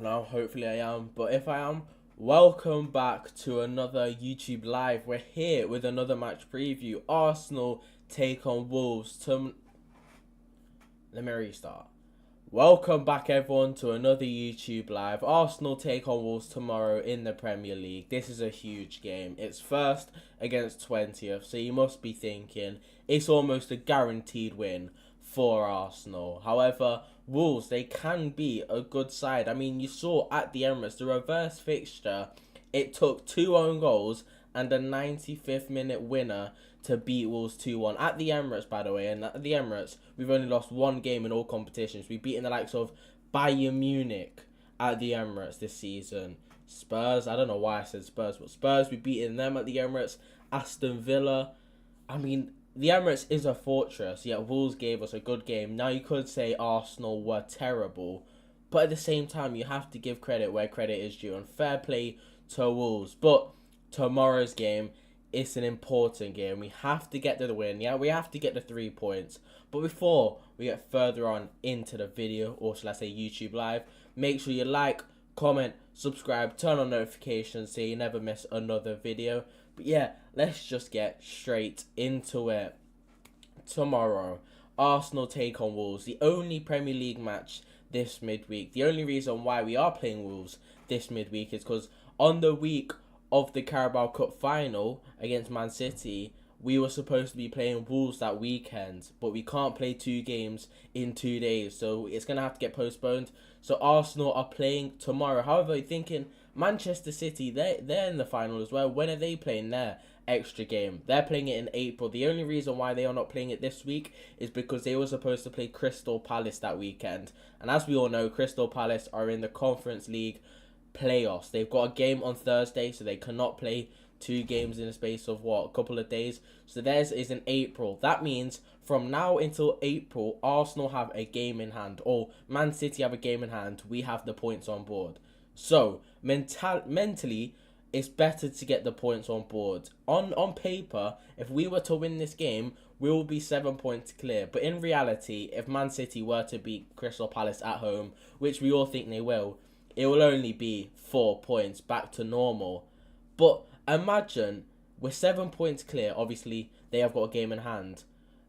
Now, hopefully I am, but if I am, welcome back to another YouTube live. We're here with another match preview. Arsenal take on Wolves. Let me restart. Welcome back everyone to another YouTube live. Arsenal take on Wolves tomorrow in the Premier League. This is a huge game. It's first against 20th, so you must be thinking it's almost a guaranteed win for Arsenal. However, Wolves, they can be a good side. I mean, you saw at the Emirates, the reverse fixture, it took two own goals and a 95th minute winner to beat Wolves 2-1 at the Emirates, by the way. And at the Emirates, we've only lost one game in all competitions. We've beaten the likes of Bayern Munich at the Emirates this season. Spurs, I don't know why I said Spurs, but Spurs, we've beaten them at the Emirates. Aston Villa, I mean, the Emirates is a fortress, yet Wolves gave us a good game. Now, you could say Arsenal were terrible, but at the same time, you have to give credit where credit is due, and fair play to Wolves. But tomorrow's game, it's an important game. We have to get to the win. Yeah, we have to get the 3 points. But before we get further on into the video, or shall I say YouTube live, make sure you like, comment, subscribe, turn on notifications so you never miss another video. But yeah, let's just get straight into it. Tomorrow, Arsenal take on Wolves. The only Premier League match this midweek. The only reason why we are playing Wolves this midweek is because on the week of the Carabao Cup final against Man City, we were supposed to be playing Wolves that weekend, but we can't play two games in 2 days, so it's going to have to get postponed. So Arsenal are playing tomorrow. However, you're thinking Manchester City, they're in the final as well. When are they playing their extra game? They're playing it in April. The only reason why they are not playing it this week is because they were supposed to play Crystal Palace that weekend. And as we all know, Crystal Palace are in the Conference League playoffs. They've got a game on Thursday, so they cannot play two games in a space of a couple of days. So theirs is in April. That means from now until April, Arsenal have a game in hand, or Man City have a game in hand. We have the points on board. So mentally, it's better to get the points on board. On paper, if we were to win this game, we will be 7 points clear. But in reality, if Man City were to beat Crystal Palace at home, which we all think they will, it will only be 4 points back to normal. But imagine we're 7 points clear. Obviously, they have got a game in hand.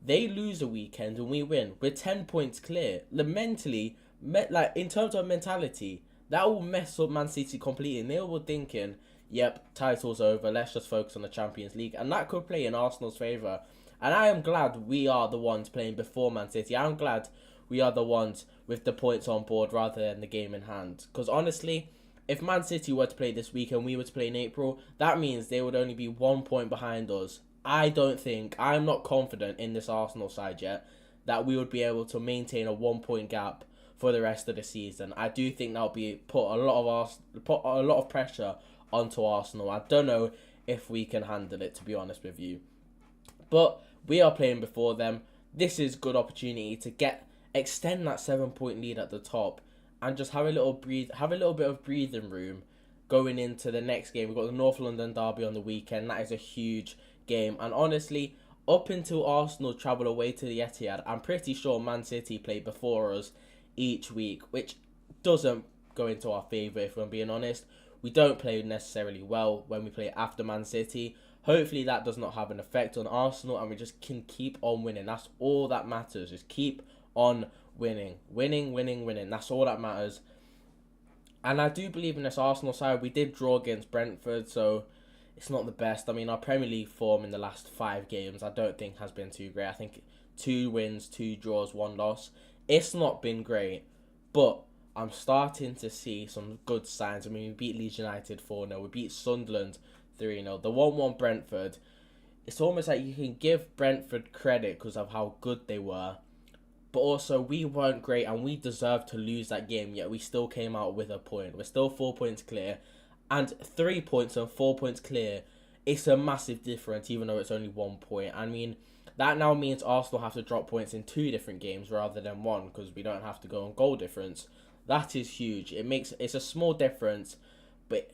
They lose a weekend and we win. We're 10 points clear. Mentally, like in terms of mentality, that will mess up Man City completely. And they were thinking, "Yep, title's over. Let's just focus on the Champions League," and that could play in Arsenal's favour. And I am glad we are the ones playing before Man City. I'm glad we are the ones with the points on board rather than the game in hand. Because honestly, if Man City were to play this week and we were to play in April, that means they would only be 1 point behind us. I'm not confident in this Arsenal side yet that we would be able to maintain a 1 point gap for the rest of the season. I do think that'll be put a lot of pressure onto Arsenal. I don't know if we can handle it, to be honest with you. But we are playing before them. This is good opportunity to extend that 7 point lead at the top and just have a little bit of breathing room going into the next game. We've got the North London derby on the weekend. That is a huge game. And honestly, up until Arsenal travel away to the Etihad, I'm pretty sure Man City play before us each week, which doesn't go into our favour if I'm being honest. We don't play necessarily well when we play after Man City. Hopefully that does not have an effect on Arsenal and we just can keep on winning. That's all that matters. Just keep on winning. Winning. That's all that matters. And I do believe in this Arsenal side. We did draw against Brentford, so it's not the best. I mean, our Premier League form in the last 5 games, I don't think has been too great. I think 2 wins, 2 draws, 1 loss. It's not been great, but I'm starting to see some good signs. I mean, we beat Leeds United 4-0. We beat Sunderland 3-0. The 1-1 Brentford, it's almost like you can give Brentford credit because of how good they were. But also, we weren't great and we deserved to lose that game, yet we still came out with a point. We're still 4 points clear. And 3 points and 4 points clear, it's a massive difference, even though it's only 1 point. I mean, that now means Arsenal have to drop points in 2 different games rather than one, because we don't have to go on goal difference. That is huge. It's a small difference, but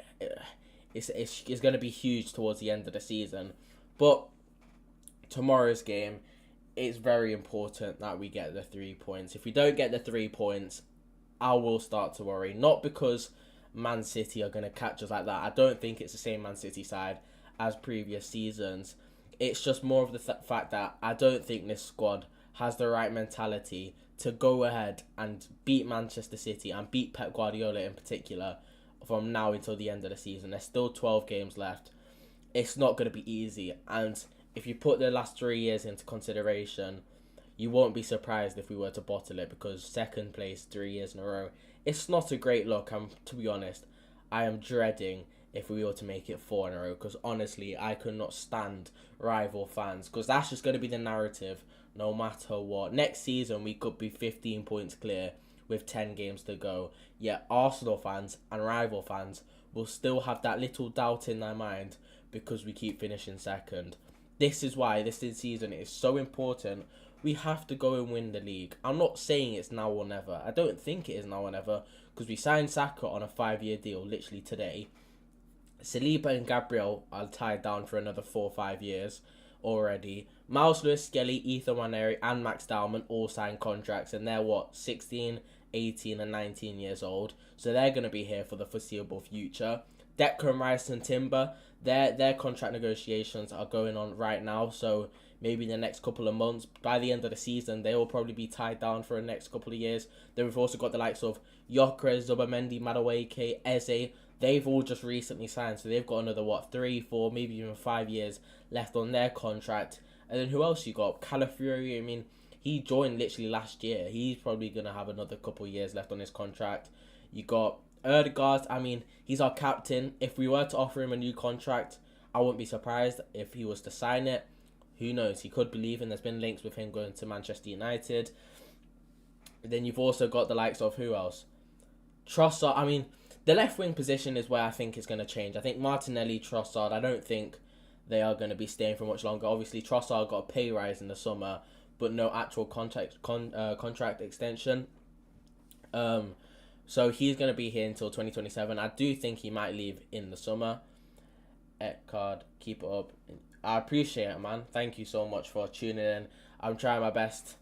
it's going to be huge towards the end of the season. But tomorrow's game, it's very important that we get the 3 points. If we don't get the 3 points, I will start to worry. Not because Man City are going to catch us like that. I don't think it's the same Man City side as previous seasons. It's just more of the fact that I don't think this squad has the right mentality to go ahead and beat Manchester City and beat Pep Guardiola in particular from now until the end of the season. There's still 12 games left. It's not going to be easy. And if you put the last 3 years into consideration, you won't be surprised if we were to bottle it, because second place 3 years in a row, it's not a great look. To be honest, I am dreading if we were to make it 4 in a row, because honestly, I could not stand rival fans, because that's just going to be the narrative no matter what. Next season, we could be 15 points clear with 10 games to go, yet Arsenal fans and rival fans will still have that little doubt in their mind because we keep finishing second. This is why this season is so important. We have to go and win the league. I'm not saying it's now or never. I don't think it is now or never, because we signed Saka on a 5-year deal literally today. Saliba and Gabriel are tied down for another 4 or 5 years already. Miles Lewis, Skelly, Ethan Nwaneri and Max Dowman all signed contracts, and they're 16, 18 and 19 years old. So they're going to be here for the foreseeable future. Declan Rice and Timber, their contract negotiations are going on right now, so maybe in the next couple of months, by the end of the season, they will probably be tied down for the next couple of years. Then we've also got the likes of Gyökeres, Zubamendi, Madueke, Eze. They've all just recently signed, so they've got another 3, 4, maybe even 5 years left on their contract. And then who else you got? Calafiori, I mean, he joined literally last year. He's probably going to have another couple of years left on his contract. You got Ødegaard, I mean, he's our captain. If we were to offer him a new contract, I wouldn't be surprised if he was to sign it. Who knows? He could be leaving. There's been links with him going to Manchester United. Then you've also got the likes of who else? Trossard. I mean, the left wing position is where I think it's going to change. I think Martinelli, Trossard, I don't think they are going to be staying for much longer. Obviously, Trossard got a pay rise in the summer, but no actual contract extension. So he's going to be here until 2027. I do think he might leave in the summer. Card, keep it up. I appreciate it, man. Thank you so much for tuning in. I'm trying my best,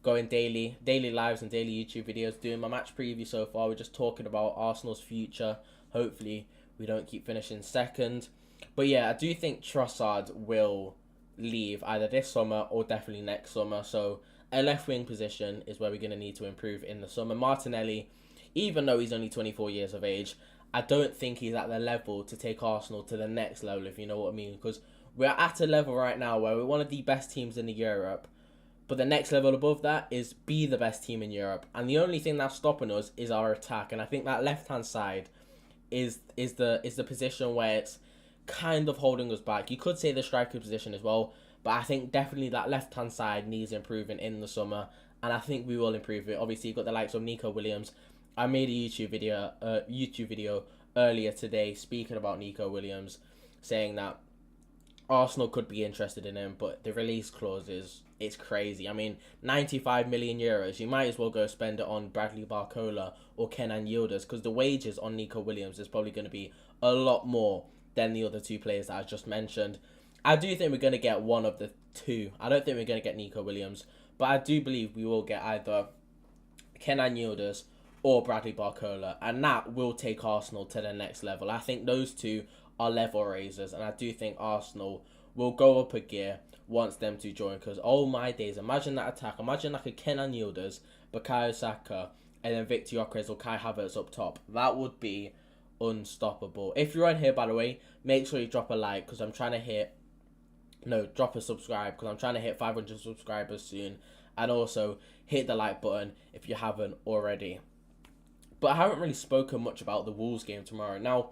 going daily lives and daily YouTube videos, doing my match preview so far. We're just talking about Arsenal's future. Hopefully, we don't keep finishing second. But yeah, I do think Trossard will leave either this summer or definitely next summer. So a left wing position is where we're going to need to improve in the summer. Martinelli, even though he's only 24 years of age, I don't think he's at the level to take Arsenal to the next level, if you know what I mean. Because we're at a level right now where we're one of the best teams in Europe. But the next level above that is be the best team in Europe. And the only thing that's stopping us is our attack. And I think that left-hand side is the position where it's kind of holding us back. You could say the striker position as well. But I think definitely that left-hand side needs improving in the summer. And I think we will improve it. Obviously, you've got the likes of Nico Williams. I made a YouTube video earlier today speaking about Nico Williams, saying that Arsenal could be interested in him, but the release clause it's crazy. I mean, 95 million euros. You might as well go spend it on Bradley Barcola or Kenan Yildiz, because the wages on Nico Williams is probably going to be a lot more than the other two players that I just mentioned. I do think we're going to get one of the two. I don't think we're going to get Nico Williams, but I do believe we will get either Kenan Yildiz or Bradley Barcola, and that will take Arsenal to the next level. I think those two are level raisers, and I do think Arsenal will go up a gear once them two join, because oh my days, imagine that attack. Imagine like a Kenan Yildiz, Bukayo Saka, and then Victor Gyökeres or Kai Havertz up top. That would be unstoppable. If you're on here, by the way, make sure you drop a like, because I'm trying to hit, drop a subscribe, because I'm trying to hit 500 subscribers soon, and also hit the like button if you haven't already. But I haven't really spoken much about the Wolves game tomorrow. Now,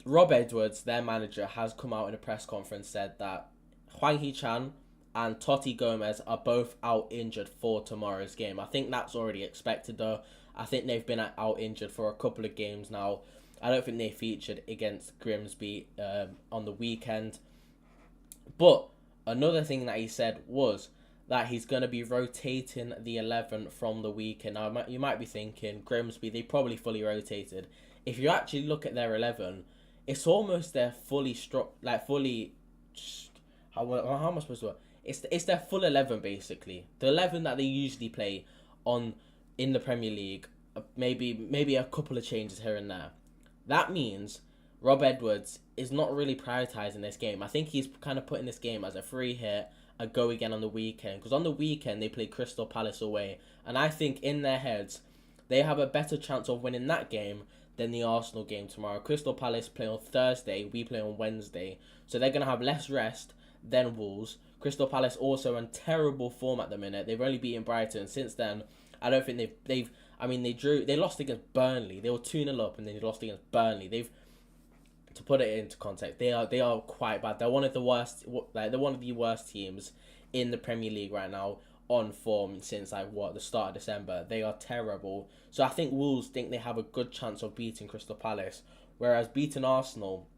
Rob Edwards, their manager, has come out in a press conference, said that Hwang Hee-chan and Totti Gomez are both out injured for tomorrow's game. I think that's already expected though. I think they've been out injured for a couple of games now. I don't think they featured against Grimsby on the weekend. But another thing that he said was that he's going to be rotating the 11 from the weekend. Now, you might be thinking, Grimsby, they probably fully rotated. If you actually look at their 11, it's almost their fully how am I supposed to? It's their full 11 basically. The 11 that they usually play in the Premier League maybe a couple of changes here and there. That means Rob Edwards is not really prioritising this game. I think he's kind of putting this game as a free hit, a go again on the weekend. Because on the weekend, they play Crystal Palace away. And I think in their heads, they have a better chance of winning that game than the Arsenal game tomorrow. Crystal Palace play on Thursday, we play on Wednesday. So they're going to have less rest than Wolves. Crystal Palace also in terrible form at the minute. They've only beaten Brighton. Since then, I don't think they lost against Burnley. They were 2-0 up and then they lost against Burnley. To put it into context, they are quite bad. They're one of the worst teams in the Premier League right now on form since the start of December. They are terrible. So I think Wolves think they have a good chance of beating Crystal Palace, whereas beating Arsenal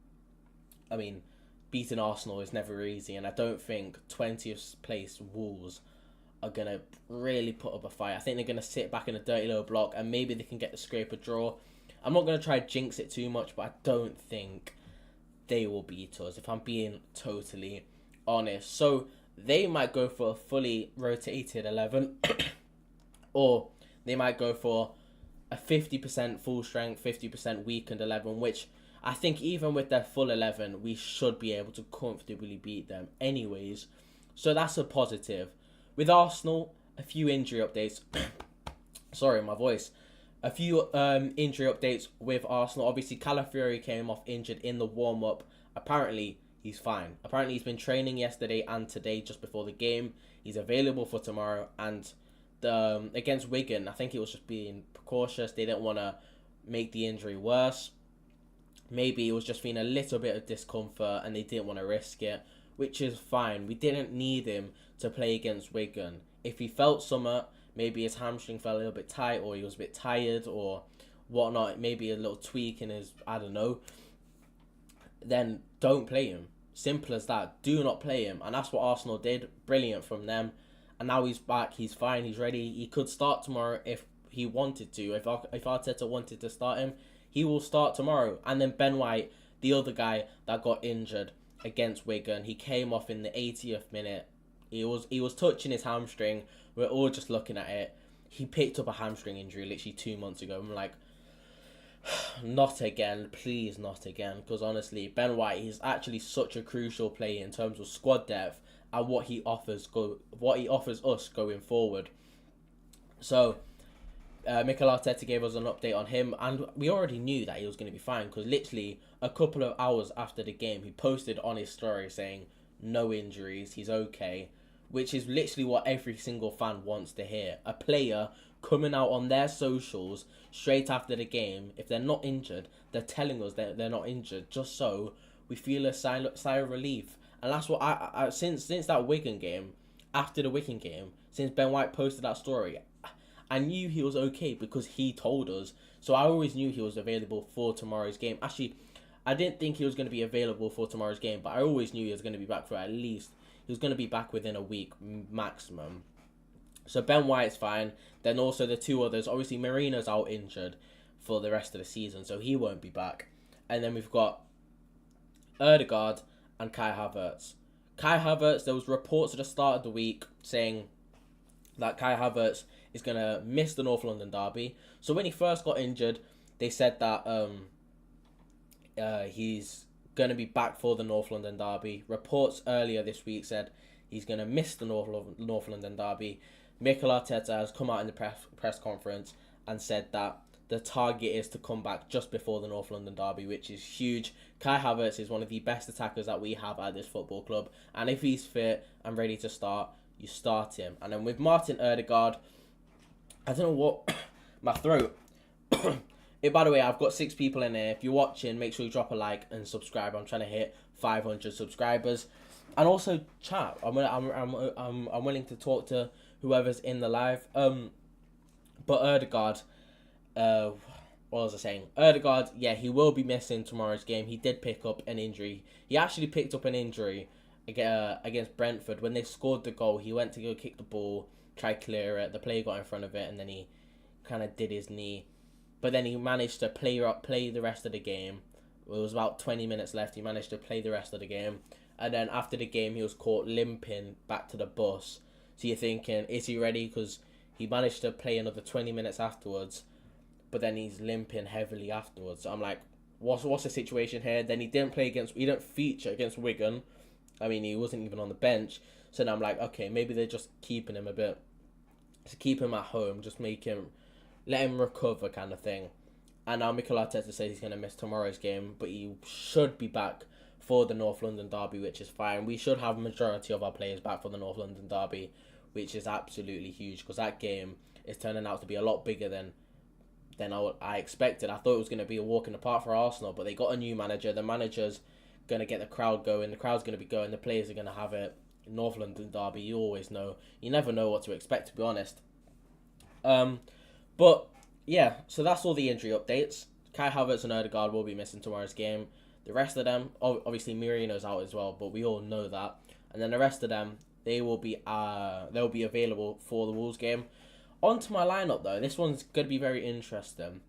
is never easy, and I don't think 20th place Wolves are going to really put up a fight. I think they're going to sit back in a dirty little block and maybe they can get the scraper draw. I'm not going to try to jinx it too much, but I don't think they will beat us, if I'm being totally honest. So they might go for a fully rotated 11 or they might go for a 50% full strength, 50% weakened 11, which I think even with their full 11, we should be able to comfortably beat them anyways. So that's a positive. With Arsenal, a few injury updates. Sorry, my voice. A few injury updates with Arsenal. Obviously, Calafiori came off injured in the warm-up. Apparently, he's fine. Apparently, he's been training yesterday and today just before the game. He's available for tomorrow. And against Wigan, I think it was just being precautious. They didn't want to make the injury worse. Maybe it was just feeling a little bit of discomfort and they didn't want to risk it, which is fine. We didn't need him to play against Wigan. If he felt something, maybe his hamstring felt a little bit tight or he was a bit tired or whatnot, maybe a little tweak in his, I don't know, then don't play him. Simple as that. Do not play him. And that's what Arsenal did. Brilliant from them. And now he's back. He's fine. He's ready. He could start tomorrow if he wanted to. If Arteta wanted to start him, he will start tomorrow. And then Ben White, the other guy that got injured against Wigan, he came off in the 80th minute. He was touching his hamstring. We're all just looking at it. He picked up a hamstring injury literally 2 months ago. I'm like, not again, please not again. Because honestly, Ben White, he's actually such a crucial player in terms of squad depth and what he offers us going forward. So, Mikel Arteta gave us an update on him, and we already knew that he was going to be fine because literally a couple of hours after the game, he posted on his story saying, no injuries, he's okay. Which is literally what every single fan wants to hear. A player coming out on their socials straight after the game, if they're not injured, they're telling us that they're not injured, just so we feel a sigh of relief. And that's what I since that Wigan game, after the Wigan game, since Ben White posted that story, I knew he was okay because he told us. So I always knew he was available for tomorrow's game. Actually, I didn't think he was going to be available for tomorrow's game, but I always knew he was going to be back for at least... He was going to be back within a week maximum. So Ben White's fine. Then also the two others. Obviously, Marino's out injured for the rest of the season, so he won't be back. And then we've got Ødegaard and Kai Havertz. Kai Havertz, there was reports at the start of the week saying that Kai Havertz is going to miss the North London derby. So when he first got injured, they said that he's going to be back for the North London derby. Reports earlier this week said he's going to miss the North London derby. Mikel Arteta has come out in the press conference and said that the target is to come back just before the North London derby, which is huge. Kai Havertz is one of the best attackers that we have at this football club, and if he's fit and ready to start, you start him. And then with Martin Ødegaard, I don't know what my throat. By the way, I've got 6 people in here. If you're watching, make sure you drop a like and subscribe. I'm trying to hit 500 subscribers, and also chat. I'm willing to talk to whoever's in the live. But Ødegaard, what was I saying? Ødegaard, yeah, he will be missing tomorrow's game. He did pick up an injury. He actually picked up an injury against Brentford when they scored the goal. He went to go kick the ball, try to clear it. The player got in front of it, and then he kind of did his knee. But then he managed to play the rest of the game. It was about 20 minutes left. He managed to play the rest of the game. And then after the game, he was caught limping back to the bus. So you're thinking, is he ready? Because he managed to play another 20 minutes afterwards. but then he's limping heavily afterwards. So I'm like, what's the situation here? Then he didn't feature against Wigan. I mean, he wasn't even on the bench. So now I'm like, okay, maybe they're just keeping him a bit, to keep him at home, just let him recover kind of thing. And now Mikel Arteta says he's going to miss tomorrow's game, but he should be back for the North London derby, which is fine. We should have a majority of our players back for the North London derby, which is absolutely huge, because that game is turning out to be a lot bigger than I expected. I thought it was going to be a walk in the park for Arsenal, but they got a new manager. The manager's going to get the crowd going. The crowd's going to be going. The players are going to have it. North London derby, you always know. You never know what to expect, to be honest. But yeah, so that's all the injury updates. Kai Havertz and Odegaard will be missing tomorrow's game. The rest of them, obviously Merino's out as well, but we all know that. And then the rest of them, they'll be available for the Wolves game. On to my lineup though. This one's going to be very interesting.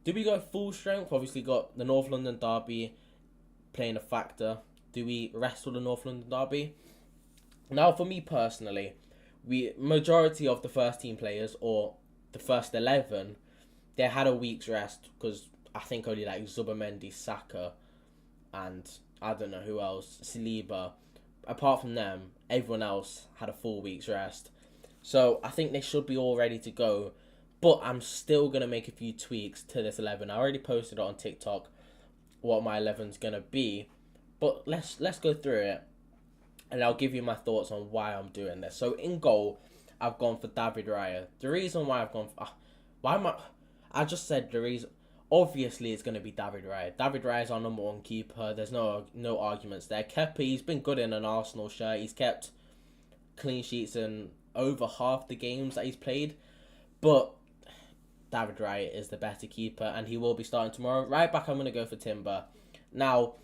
Do we go full strength? Obviously got the North London derby playing a factor. Do we wrestle the North London derby? Now, for me personally, majority of the first team players, or the first 11, they had a week's rest, because I think only like Zubimendi, Saka, and I don't know who else, Saliba. Apart from them, everyone else had a full week's rest. So I think they should be all ready to go. But I'm still going to make a few tweaks to this 11. I already posted it on TikTok what my 11's going to be. But let's go through it. And I'll give you my thoughts on why I'm doing this. So in goal, I've gone for David Raya. The reason why I've gone for... I just said the reason... Obviously, it's going to be David Raya. David Raya is our number one keeper. There's no arguments there. Kepa, he's been good in an Arsenal shirt. He's kept clean sheets in over half the games that he's played. But David Raya is the better keeper, and he will be starting tomorrow. Right back, I'm going to go for Timber. Now,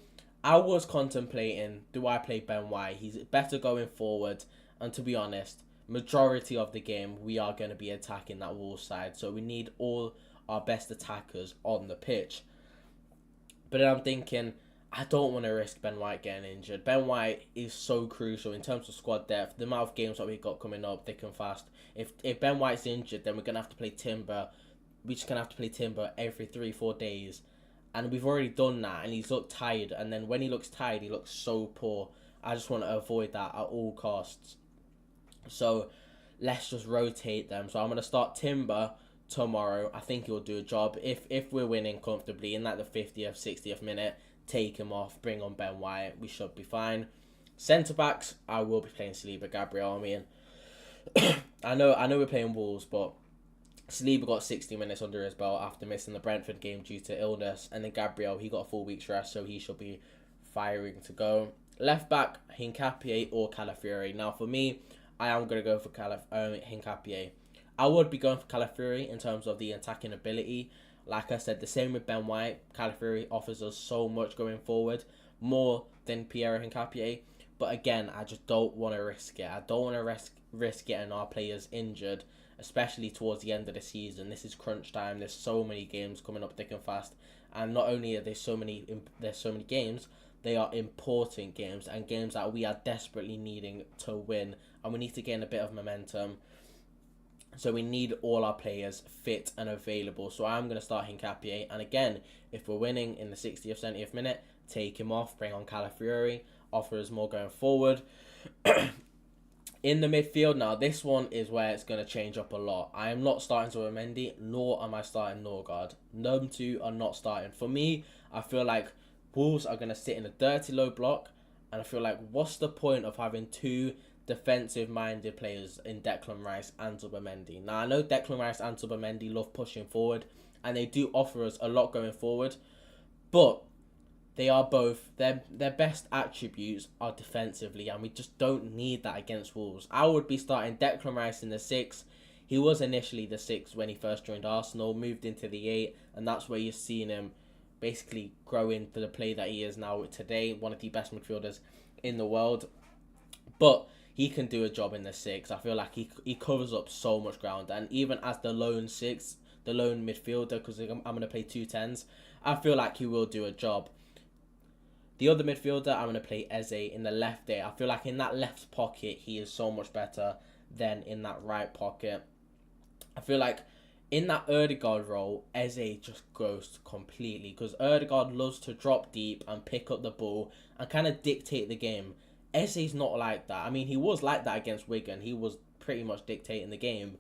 I was contemplating, do I play Ben White? He's better going forward. And to be honest, majority of the game, we are going to be attacking that Wolves side. So we need all our best attackers on the pitch. But then I'm thinking, I don't want to risk Ben White getting injured. Ben White is so crucial in terms of squad depth. The amount of games that we've got coming up, thick and fast. If Ben White's injured, then we're going to have to play Timber. We're just going to have to play Timber every 3-4 days. And we've already done that, and he's looked tired. And then when he looks tired, he looks so poor. I just want to avoid that at all costs. So let's just rotate them. So I'm going to start Timber tomorrow. I think he'll do a job. If we're winning comfortably in like the 50th, 60th minute, take him off, bring on Ben White. We should be fine. Centre backs, I will be playing Saliba, Gabriel. I mean, I know we're playing Wolves, but Saliba got 60 minutes under his belt after missing the Brentford game due to illness. And then Gabriel, he got a full week's rest, so he should be firing to go. Left back, Hincapié or Calafiori. Now, for me, I am going to go for Hincapié. I would be going for Calafiori in terms of the attacking ability. Like I said, the same with Ben White. Calafiori offers us so much going forward, more than Pierre Hincapié. But again, I just don't want to risk it. I don't want to risk getting our players injured, especially towards the end of the season. This is crunch time. There's so many games coming up thick and fast, and not only are there so many games, they are important games and games that we are desperately needing to win, and we need to gain a bit of momentum. So we need all our players fit and available. So I'm going to start Hincapié, and again, if we're winning in the 60th, 70th minute, take him off, bring on Calafiori, offer us more going forward. In the midfield now, this one is where it's going to change up a lot. I am not starting Zubimendi, nor am I starting Norgard. Them two are not starting. For me, I feel like Wolves are going to sit in a dirty low block, and I feel like what's the point of having two defensive-minded players in Declan Rice and Zubimendi? Now, I know Declan Rice and Zubimendi love pushing forward, and they do offer us a lot going forward, but they are both, their best attributes are defensively, and we just don't need that against Wolves. I would be starting Declan Rice in the 6. He was initially the 6 when he first joined Arsenal, moved into the 8, and that's where you're seeing him basically grow into the play that he is now today, one of the best midfielders in the world. But he can do a job in the 6. I feel like he covers up so much ground, and even as the lone 6, the lone midfielder, because I'm going to play 2 10s, I feel like he will do a job. The other midfielder, I'm going to play Eze in the left there. I feel like in that left pocket, he is so much better than in that right pocket. I feel like in that Erdegaard role, Eze just goes completely because Erdegaard loves to drop deep and pick up the ball and kind of dictate the game. Eze's not like that. I mean, he was like that against Wigan. He was pretty much dictating the game,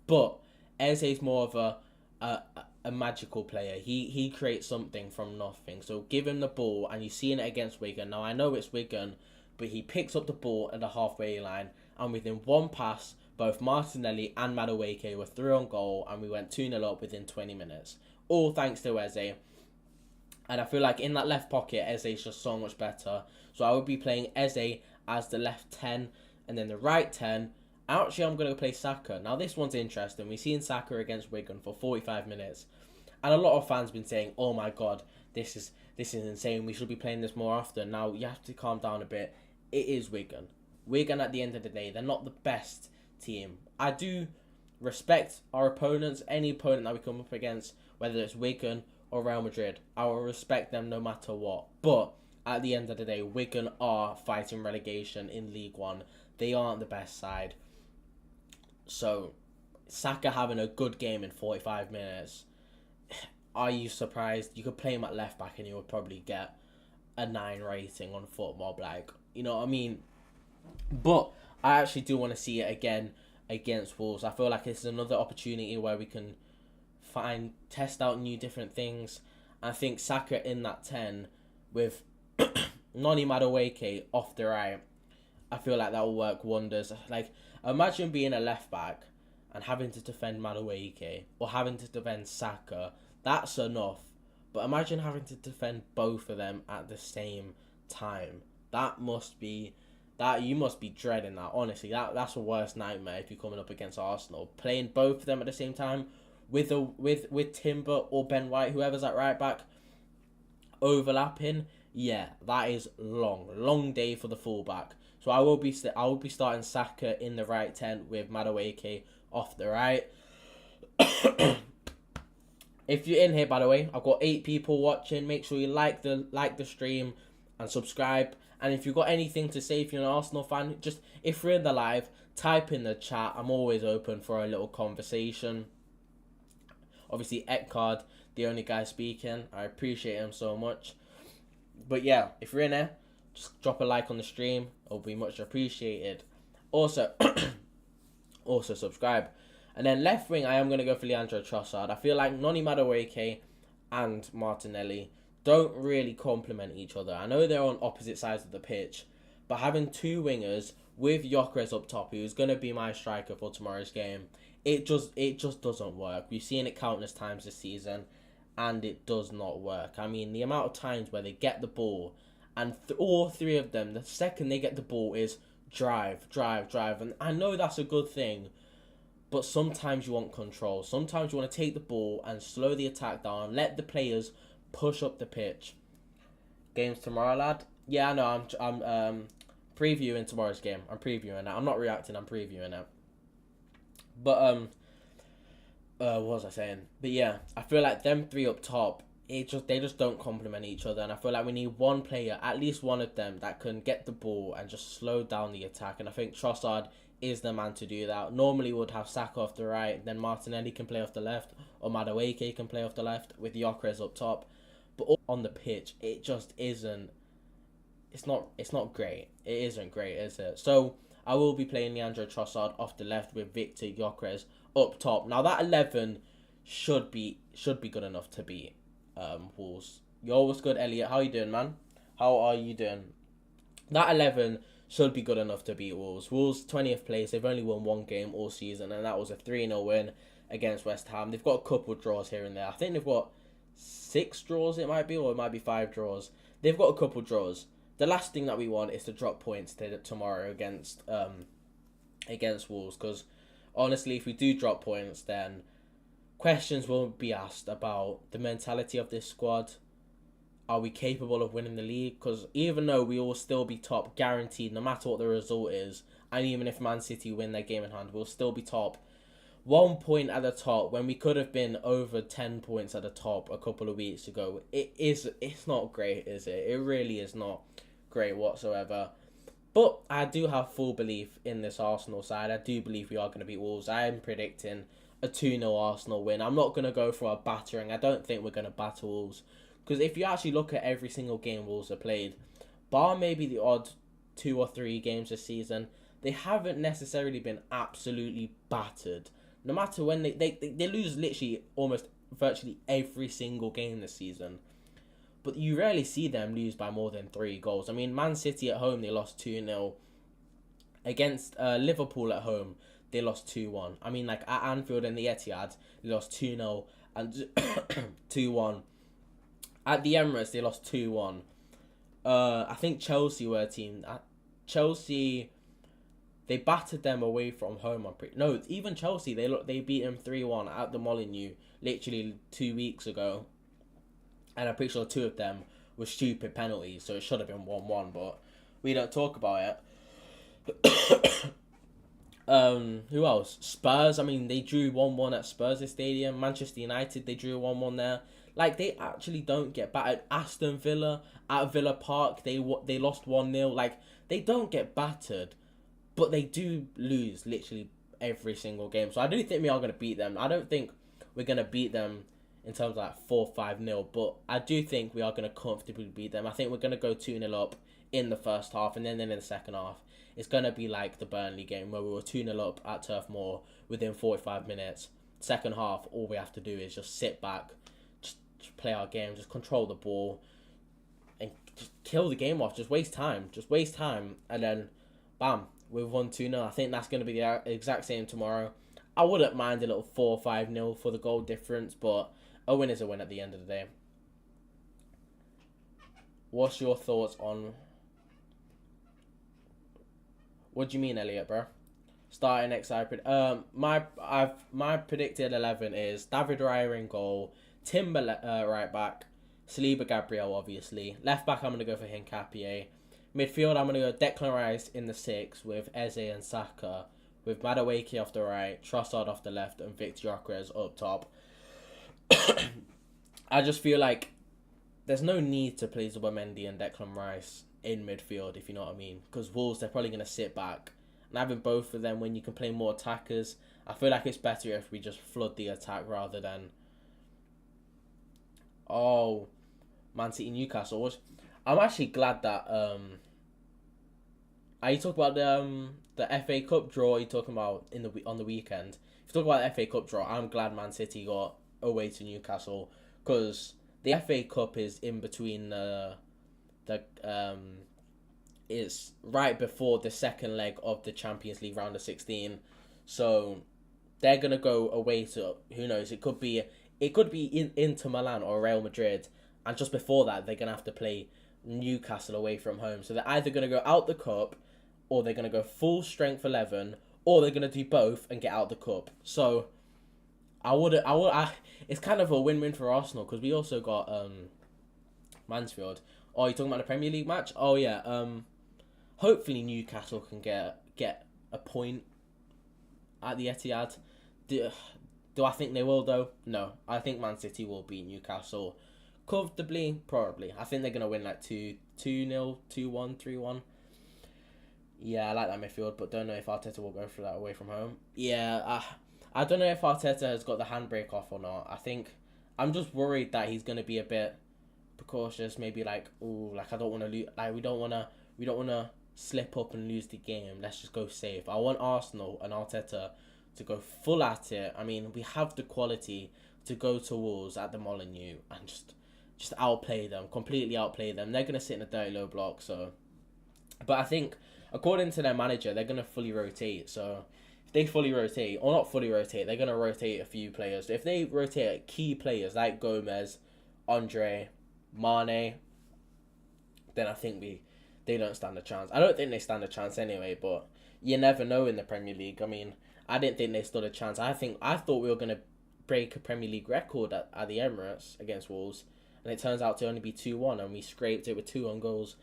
but Eze's more of a magical player. He creates something from nothing. So give him the ball, and you've seen it against Wigan. Now I know it's Wigan, but he picks up the ball at the halfway line, and within one pass, both Martinelli and Madueke were through on goal, and we went 2-0 up within 20 minutes. All thanks to Eze. And I feel like in that left pocket, Eze is just so much better. So I would be playing Eze as the left 10, and then the right 10. Actually, I'm going to play Saka. Now, this one's interesting. We've seen Saka against Wigan for 45 minutes. And a lot of fans been saying, oh my God, this is insane. We should be playing this more often. Now, you have to calm down a bit. It is Wigan. Wigan, at the end of the day, they're not the best team. I do respect our opponents. Any opponent that we come up against, whether it's Wigan or Real Madrid, I will respect them no matter what. But at the end of the day, Wigan are fighting relegation in League One. They aren't the best side. So, Saka having a good game in 45 minutes, are you surprised? You could play him at left back and you would probably get a 9 rating on Football. Like, you know what I mean? But I actually do want to see it again against Wolves. I feel like this is another opportunity where we can test out new different things. I think Saka in that 10 with Noni Madueke off the right, I feel like that will work wonders. Like, imagine being a left back and having to defend Madueke or having to defend Saka. That's enough. But imagine having to defend both of them at the same time. You must be dreading that. Honestly, that's the worst nightmare if you're coming up against Arsenal. Playing both of them at the same time with Timber or Ben White, whoever's at right back, overlapping. Yeah, that is long day for the fullback. So I will be starting Saka in the right 10 with Madueke off the right. If you're in here, by the way, I've got 8 people watching. Make sure you like the stream and subscribe. And if you've got anything to say, if you're an Arsenal fan, just if you're in the live, type in the chat. I'm always open for a little conversation. Obviously, Ekcard, the only guy speaking. I appreciate him so much. But yeah, if you're in there, just drop a like on the stream. It'll be much appreciated. Also, subscribe. And then left wing, I am going to go for Leandro Trossard. I feel like Noni Madueke and Martinelli don't really complement each other. I know they're on opposite sides of the pitch, but having 2 wingers with Gyökeres up top, who's going to be my striker for tomorrow's game, it just doesn't work. We've seen it countless times this season, and it does not work. I mean, the amount of times where they get the ball, and all 3 of them, the second they get the ball is drive. And I know that's a good thing, but sometimes you want control. Sometimes you want to take the ball and slow the attack down, let the players push up the pitch. Games tomorrow, lad? Yeah, I know. I'm previewing tomorrow's game. I'm previewing it. I'm not reacting. I'm previewing it. But what was I saying? But yeah, I feel like them 3 up top, they just don't complement each other, and I feel like we need one player, at least one of them, that can get the ball and just slow down the attack. And I think Trossard is the man to do that. Normally would have Saka off the right, then Martinelli can play off the left, or Madueke can play off the left with Gyökeres up top. But on the pitch, it just isn't. It's not great. It isn't great, is it? So I will be playing Leandro Trossard off the left with Victor Gyökeres up top. Now that 11 should be good enough to beat Wolves. Yo, what's good, Elliot? How you doing, man? How are you doing? That 11 should be good enough to beat Wolves. Wolves 20th place. They've only won 1 game all season, and that was a 3-0 win against West Ham. They've got a couple of draws here and there. I think they've got 6 draws, it might be, or it might be 5 draws. They've got a couple of draws. The last thing that we want is to drop points tomorrow against Wolves, because honestly, if we do drop points, then questions will be asked about the mentality of this squad. Are we capable of winning the league? Because even though we will still be top, guaranteed, no matter what the result is, and even if Man City win their game in hand, we'll still be top. 1 point at the top when we could have been over 10 points at the top a couple of weeks ago. It's not great, is it? It really is not great whatsoever. But I do have full belief in this Arsenal side. I do believe we are going to beat Wolves. I am predicting a 2-0 Arsenal win. I'm not going to go for a battering. I don't think we're going to batter Wolves. Because if you actually look at every single game Wolves have played, bar maybe the odd 2 or 3 games this season, they haven't necessarily been absolutely battered. No matter when they lose literally almost virtually every single game this season. But you rarely see them lose by more than 3 goals. I mean, Man City at home, they lost 2-0. Against Liverpool at home, they lost 2-1. I mean, like, at Anfield and the Etihad, they lost 2-0 and 2-1. At the Emirates, they lost 2-1. I think Chelsea were a team. Chelsea, they battered them away from home. No, even Chelsea, they beat them 3-1 at the Molineux literally 2 weeks ago. And I'm pretty sure 2 of them were stupid penalties, so it should have been 1-1, but we don't talk about it. Who else? Spurs, I mean, they drew 1-1 at Spurs' stadium. Manchester United, they drew 1-1 there. Like, they actually don't get battered. Aston Villa, at Villa Park, they lost 1-0. Like, they don't get battered, but they do lose literally every single game. So I do think we are going to beat them. I don't think we're going to beat them in terms of like 4-5-0, but I do think we are going to comfortably beat them. I think we're going to go 2-0 up in the first half, and then in the second half, it's going to be like the Burnley game where we were 2-0 up at Turf Moor within 45 minutes. Second half, all we have to do is just sit back, just play our game, just control the ball, and just kill the game off. Just waste time, and then, bam, we've won 2-0. I think that's going to be the exact same tomorrow. I wouldn't mind a little 4-5-0 for the goal difference, but a win is a win at the end of the day. What's your thoughts on... What do you mean, Elliot, bro? Starting next side. My predicted 11 is David Raya in goal, Timber right back, Saliba Gabriel obviously. Left back I'm gonna go for Hincapié. Midfield I'm gonna go Declan Rice in the 6 with Eze and Saka, with Madueke off the right, Trossard off the left, and Victor Gyökeres up top. I just feel like there's no need to play Zubimendi and Declan Rice in midfield, if you know what I mean. Because Wolves, they're probably going to sit back. And having both of them when you can play more attackers, I feel like it's better if we just flood the attack rather than... Oh, Man City Newcastle. I'm actually glad that... Are you talking about the FA Cup draw? Are you talking about on the weekend? If you talk about the FA Cup draw, I'm glad Man City got away to Newcastle, because the FA Cup is in between it's right before the second leg of the Champions League round of 16, so they're gonna go away to, who knows, it could be Inter Milan or Real Madrid, and just before that they're gonna have to play Newcastle away from home. So they're either gonna go out the cup, or they're gonna go full strength 11, or they're gonna do both and get out the cup. So it's kind of a win-win for Arsenal, because we also got Mansfield. Oh, you're talking about the Premier League match? Oh yeah. Hopefully Newcastle can get a point at the Etihad. Do I think they will though? No. I think Man City will beat Newcastle comfortably, probably. I think they're gonna win like 2-0, 2-1, 3-1. Yeah, I like that midfield, but don't know if Arteta will go for that away from home. Yeah, I don't know if Arteta has got the handbrake off or not. I think I'm just worried that he's gonna be a bit precautious. Maybe like, I don't want to lose. Like we don't want to slip up and lose the game. Let's just go safe. I want Arsenal and Arteta to go full at it. I mean, we have the quality to go to Wolves at the Molineux and just outplay them, completely outplay them. They're gonna sit in a dirty low block. So, but I think according to their manager, they're gonna fully rotate. So if they fully rotate, or not fully rotate, they're gonna rotate a few players. If they rotate key players like Gomez, Andre, Mane, then I think they don't stand a chance. I don't think they stand a chance anyway, but you never know in the Premier League. I mean, I didn't think they stood a chance. I thought we were going to break a Premier League record at the Emirates against Wolves, and it turns out to only be 2-1, and we scraped it with 2 on goals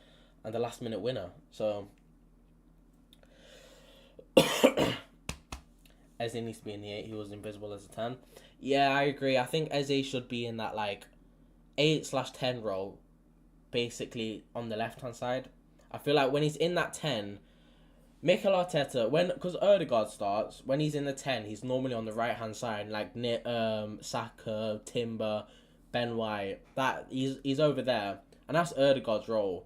and the last minute winner. So Eze needs to be in the 8. He was invisible as a 10. Yeah, I agree. I think Eze should be in that like 8/10 role, basically on the left hand side. I feel like when he's in that 10, Mikel Arteta, because Odegaard starts, when he's in the 10, he's normally on the right hand side, like Saka, Timber, Ben White. He's over there, and that's Odegaard's role.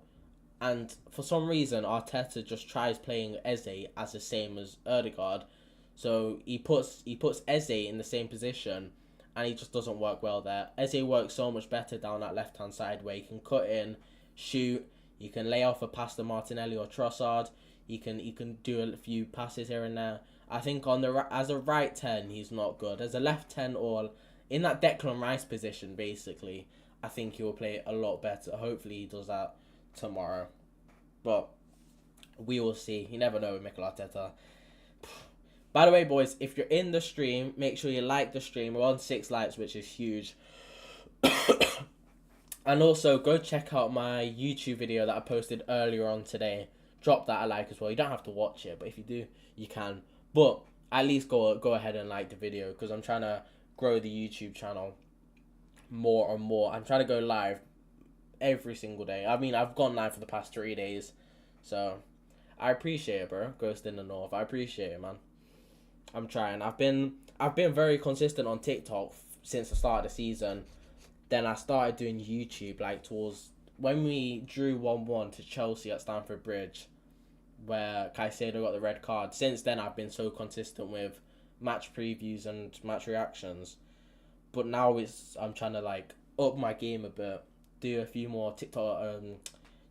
And for some reason, Arteta just tries playing Eze as the same as Odegaard, so he puts Eze in the same position, and he just doesn't work well there. Eze works so much better down that left hand side where he can cut in, shoot. You can lay off a pass to Martinelli or Trossard. You can do a few passes here and there. I think as a right 10, he's not good. As a left 10 or in that Declan Rice position, basically, I think he will play a lot better. Hopefully, he does that tomorrow. But we will see. You never know with Mikel Arteta. By the way, boys, if you're in the stream, make sure you like the stream. We're on 6 likes, which is huge. And also, go check out my YouTube video that I posted earlier on today. Drop that a like as well. You don't have to watch it, but if you do, you can. But at least go ahead and like the video, because I'm trying to grow the YouTube channel more and more. I'm trying to go live every single day. I mean, I've gone live for the past 3 days. So, I appreciate it, bro. Ghost in the North. I appreciate it, man. I'm trying. I've been very consistent on TikTok since the start of the season. Then I started doing YouTube like towards when we drew 1-1 to Chelsea at Stamford Bridge, where Caicedo got the red card. Since then, I've been so consistent with match previews and match reactions. But now I'm trying to like up my game a bit, do a few more TikTok,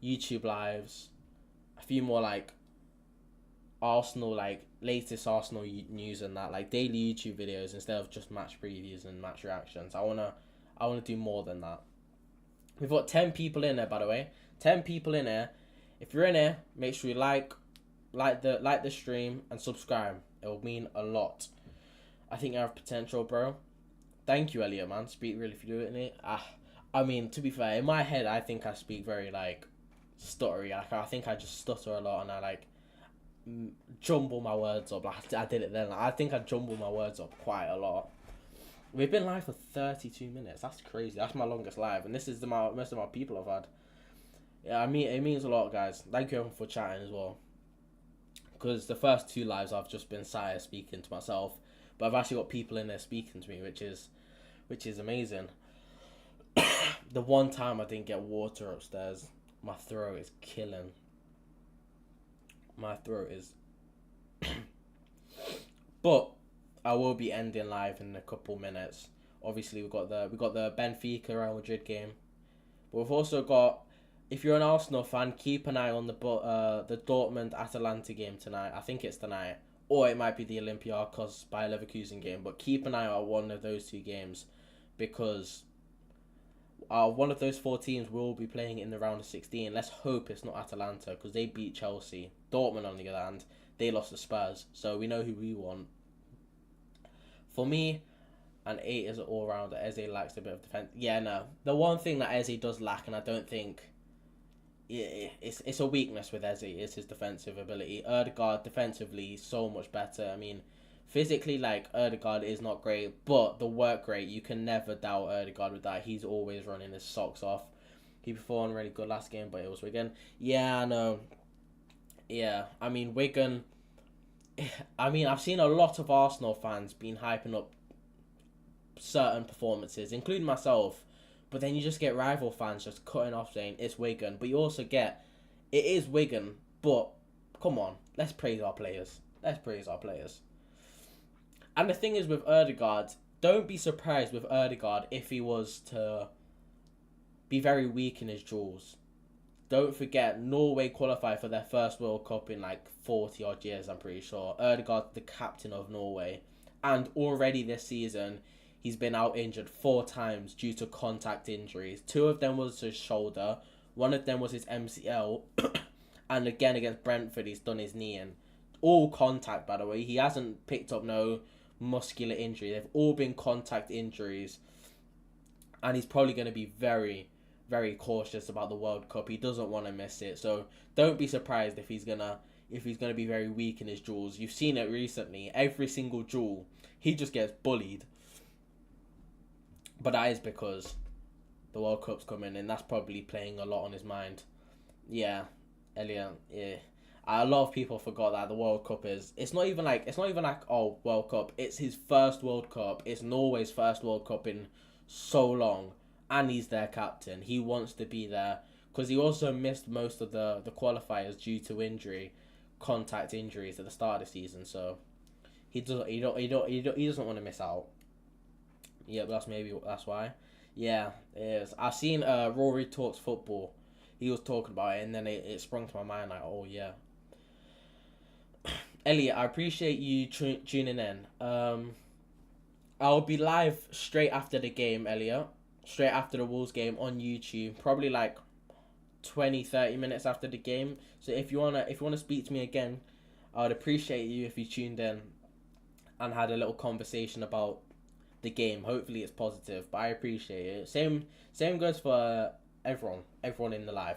YouTube lives, a few more like Arsenal, like latest Arsenal news and that, like daily YouTube videos instead of just match previews and match reactions. I wanna do more than that. We've got 10 people in there, by the way. 10 people in here. If you're in here, make sure you like the stream and subscribe. It will mean a lot. I think you have potential, bro. Thank you, Elliot, man. Speak really for doing it. I mean, to be fair, in my head, I think I speak very like stuttery. Like I think I just stutter a lot, and I like jumble my words up. Like I did it then. Like, I think I jumble my words up quite a lot. We've been live for 32 minutes. That's crazy. That's my longest live, and this is most of my people I've had. Yeah, I mean, it means a lot, guys. Thank you everyone for chatting as well. Because the first 2 lives I've just been sat speaking to myself, but I've actually got people in there speaking to me, which is amazing. The one time I didn't get water upstairs, my throat is killing. My throat is. But I will be ending live in a couple minutes. Obviously, we got the Benfica Real Madrid game, but we've also got. If you're an Arsenal fan, keep an eye on the Dortmund Atalanta game tonight. I think it's tonight, or it might be the Olympiacos Bayer Leverkusen game. But keep an eye on one of those 2 games, because one of those 4 teams will be playing in the round of 16. Let's hope it's not Atalanta, because they beat Chelsea. Dortmund, on the other hand, they lost to Spurs, so we know who we want. For me, an 8 is an all-rounder. Eze lacks a bit of defense. Yeah, no. The one thing that Eze does lack, and I don't think it's a weakness with Eze, is his defensive ability. Odegaard, defensively, so much better. I mean, physically, like, Odegaard is not great, but the work rate, you can never doubt Odegaard with that. He's always running his socks off. He performed really good last game, but it was Wigan. Yeah, I know. Yeah, I mean, Wigan. I mean, I've seen a lot of Arsenal fans being hyping up certain performances, including myself, but then you just get rival fans just cutting off saying it's Wigan, but you also get, it is Wigan, but come on, let's praise our players. Let's praise our players. And the thing is with Odegaard, don't be surprised with Odegaard if he was to be very weak in his duels. Don't forget, Norway qualified for their first World Cup in like 40 odd years, I'm pretty sure. Odegaard, the captain of Norway. And already this season, he's been out injured 4 times due to contact injuries. 2 of them was his shoulder. 1 of them was his MCL. And again, against Brentford, he's done his knee in. All contact, by the way. He hasn't picked up no muscular injury. They've all been contact injuries. And he's probably going to be very, very cautious about the World Cup. He doesn't want to miss it. So don't be surprised if he's gonna be very weak in his duels. You've seen it recently. Every single duel, he just gets bullied. But that is because the World Cup's coming, and that's probably playing a lot on his mind. Yeah, Elliot. Yeah, A lot of people forgot that the World Cup is. It's not even like oh, World Cup. It's his first World Cup. It's Norway's first World Cup in so long, and he's their captain. He wants to be there because he also missed most of the qualifiers due to contact injuries at the start of the season. So he doesn't want to miss out. Yeah, but that's why. Yeah, it is. I've seen Rory Talks Football. He was talking about it, and then it sprung to my mind like, oh yeah. Elliot, I appreciate you tuning in. I'll be live straight after the game, Elliot. Straight after the Wolves game on YouTube. Probably like 20-30 minutes after the game. So if you wanna speak to me again, I would appreciate you if you tuned in and had a little conversation about the game. Hopefully it's positive, but I appreciate it. Same goes for everyone in the live.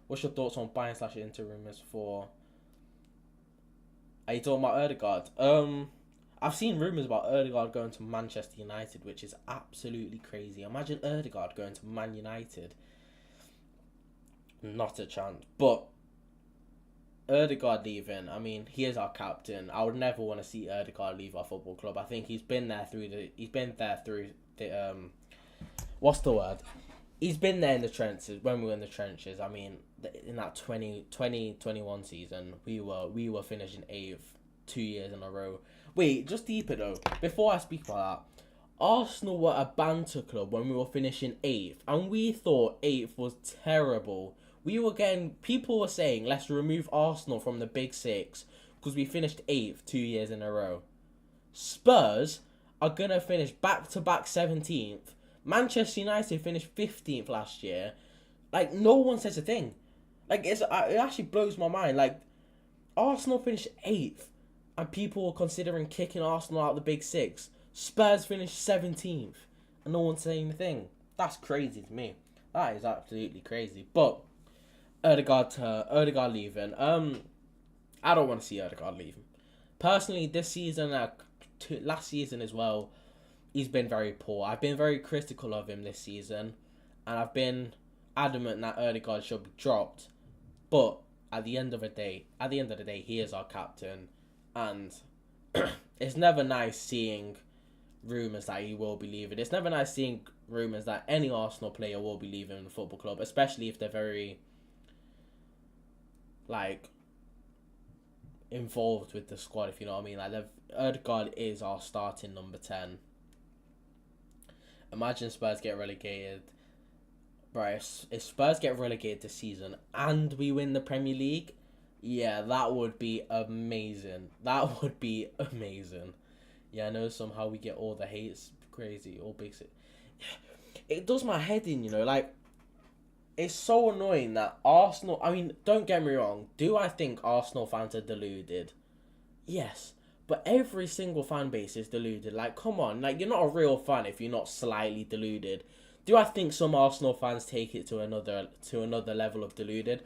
What's your thoughts on buying / Inter rumors for? Are you talking about Ødegaard? I've seen rumours about Ødegaard going to Manchester United, which is absolutely crazy. Imagine Ødegaard going to Man United. Not a chance. But Ødegaard leaving, I mean, he is our captain. I would never want to see Ødegaard leave our football club. I think he's been there through the what's the word? He's been there in the trenches when we were in the trenches. I mean, in that 2021 season, we were finishing 8th 2 years in a row. Wait, just deeper though. Before I speak about that, Arsenal were a banter club when we were finishing 8th, and we thought 8th was terrible. People were saying, let's remove Arsenal from the Big Six because we finished 8th 2 years in a row. Spurs are gonna finish back-to-back 17th. Manchester United finished 15th last year. Like, no one says a thing. Like, it actually blows my mind. Like, Arsenal finished 8th, and people were considering kicking Arsenal out of the Big Six. Spurs finished 17th, and no one's saying anything. That's crazy to me. That is absolutely crazy. But Ødegaard leaving. I don't want to see Ødegaard leaving. Personally, this season, last season as well, he's been very poor. I've been very critical of him this season, and I've been adamant that Ødegaard should be dropped. But at the end of the day, he is our captain, and it's never nice seeing rumours that he will be leaving. It's never nice seeing rumours that any Arsenal player will be leaving the football club, especially if they're very, like, involved with the squad, if you know what I mean. Like, Ødegaard is our starting number 10. Imagine Spurs get relegated. Right, if Spurs get relegated this season and we win the Premier League, yeah, that would be amazing. That would be amazing. Yeah, I know somehow we get all the hates, crazy, all big. It does my head in, you know, like, it's so annoying that Arsenal, I mean, don't get me wrong, do I think Arsenal fans are deluded? Yes, but every single fan base is deluded. Like, come on, like, you're not a real fan if you're not slightly deluded. Do I think some Arsenal fans take it to another level of deluded?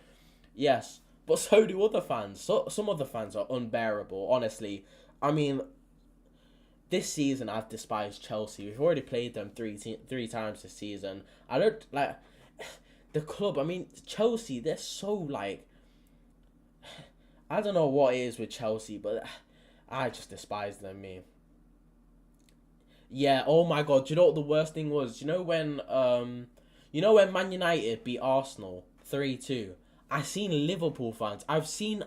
Yes, but so do other fans. Some other fans are unbearable, honestly. I mean, this season I've despised Chelsea. We've already played them three times this season. I don't, like, the club, I mean, Chelsea, they're so, like, I don't know what it is with Chelsea, but I just despise them, me. Yeah, oh my god, do you know what the worst thing was? You know when Man United beat Arsenal 3-2? I've seen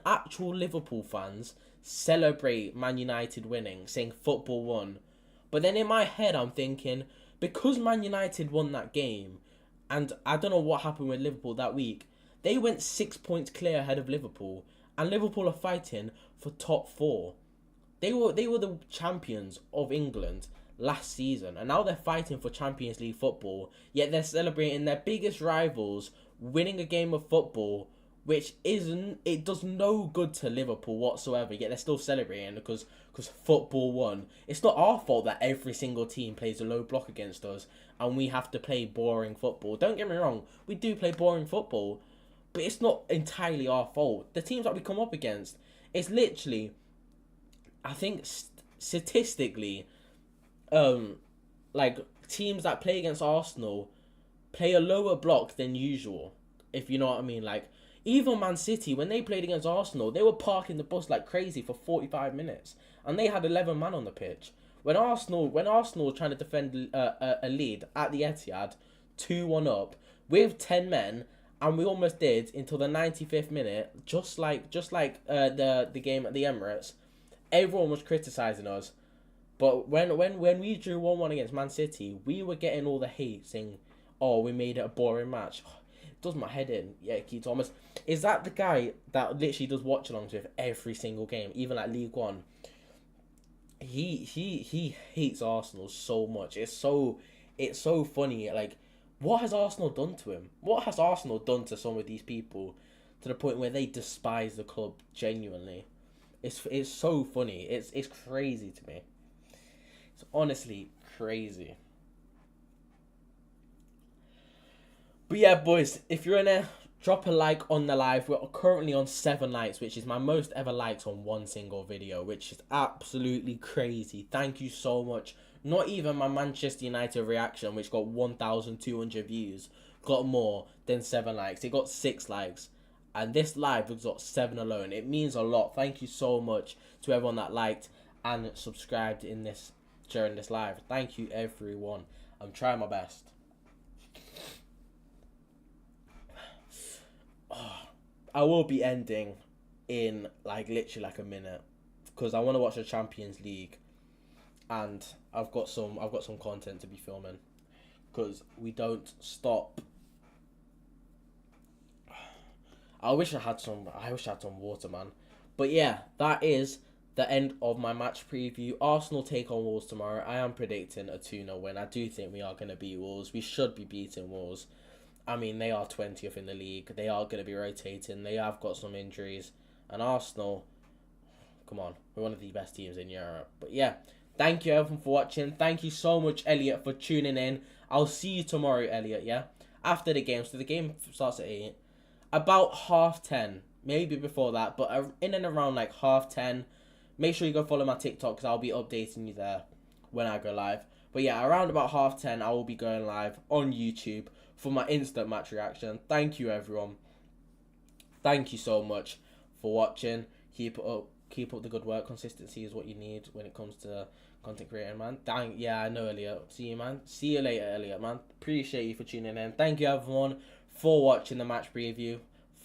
actual Liverpool fans celebrate Man United winning, saying football won. But then in my head I'm thinking, because Man United won that game, and I don't know what happened with Liverpool that week, they went 6 points clear ahead of Liverpool, and Liverpool are fighting for top 4. They were the champions of England last season, and now they're fighting for Champions League football, yet they're celebrating their biggest rivals winning a game of football, which it does no good to Liverpool whatsoever, yet they're still celebrating because football won. It's not our fault that every single team plays a low block against us and we have to play boring football. Don't get me wrong, we do play boring football, but it's not entirely our fault. The teams that we come up against, it's literally, I think statistically, like, teams that play against Arsenal play a lower block than usual, if you know what I mean. Like, Even Man City, when they played against Arsenal, they were parking the bus like crazy for 45 minutes, and they had 11 man on the pitch. When Arsenal were trying to defend a lead at the Etihad, 2-1 up with 10 men, and we almost did until the 95th minute, just like the game at the Emirates. Everyone was criticizing us, but when we drew 1-1 against Man City, we were getting all the hate saying, "Oh, we made it a boring match." It does my head in. Yeah, Keith Thomas, is that the guy that literally does watch-alongs with every single game, even like League One? He hates Arsenal so much. It's so funny. Like, what has Arsenal done to him? What has Arsenal done to some of these people to the point where they despise the club genuinely? It's so funny. It's crazy to me. It's honestly crazy. But yeah, boys, if you're in there, drop a like on the live. We're currently on 7 likes, which is my most ever likes on one single video, which is absolutely crazy. Thank you so much. Not even my Manchester United reaction, which got 1,200 views, got more than 7 likes. It got 6 likes. And this live has got 7 alone. It means a lot. Thank you so much to everyone that liked and subscribed during this live. Thank you, everyone. I'm trying my best. I will be ending in literally a minute, because I want to watch the Champions League, and I've got some content to be filming, because we don't stop. I wish I had some water, man. But yeah, that is the end of my match preview. Arsenal take on Wolves tomorrow. I am predicting a 2-0 win. I do think we are going to beat Wolves. We should be beating Wolves. I mean, they are 20th in the league. They are going to be rotating. They have got some injuries. And Arsenal, come on, we're one of the best teams in Europe. But yeah, thank you everyone for watching. Thank you so much, Elliot, for tuning in. I'll see you tomorrow, Elliot, yeah? After the game. So the game starts at 8. About 10:30, maybe before that. But in and around 10:30. Make sure you go follow my TikTok, because I'll be updating you there when I go live. But yeah, around about 10:30, I will be going live on YouTube for my instant match reaction. Thank you, everyone. Thank you so much for watching. Keep up the good work. Consistency is what you need when it comes to content creating, man. Yeah, I know, Elliot. See you, man. See you later, Elliot, man. Appreciate you for tuning in. Thank you, everyone, for watching the match preview.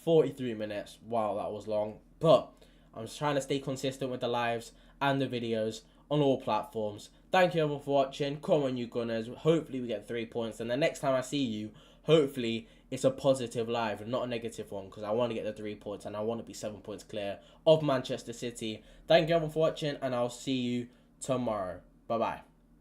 43 minutes. Wow, that was long. But I'm just trying to stay consistent with the lives and the videos on all platforms. Thank you everyone for watching. Come on, you Gunners. Hopefully we get 3 points. And the next time I see you, hopefully it's a positive live and not a negative one, because I want to get the 3 points and I want to be 7 points clear of Manchester City. Thank you everyone for watching, and I'll see you tomorrow. Bye-bye.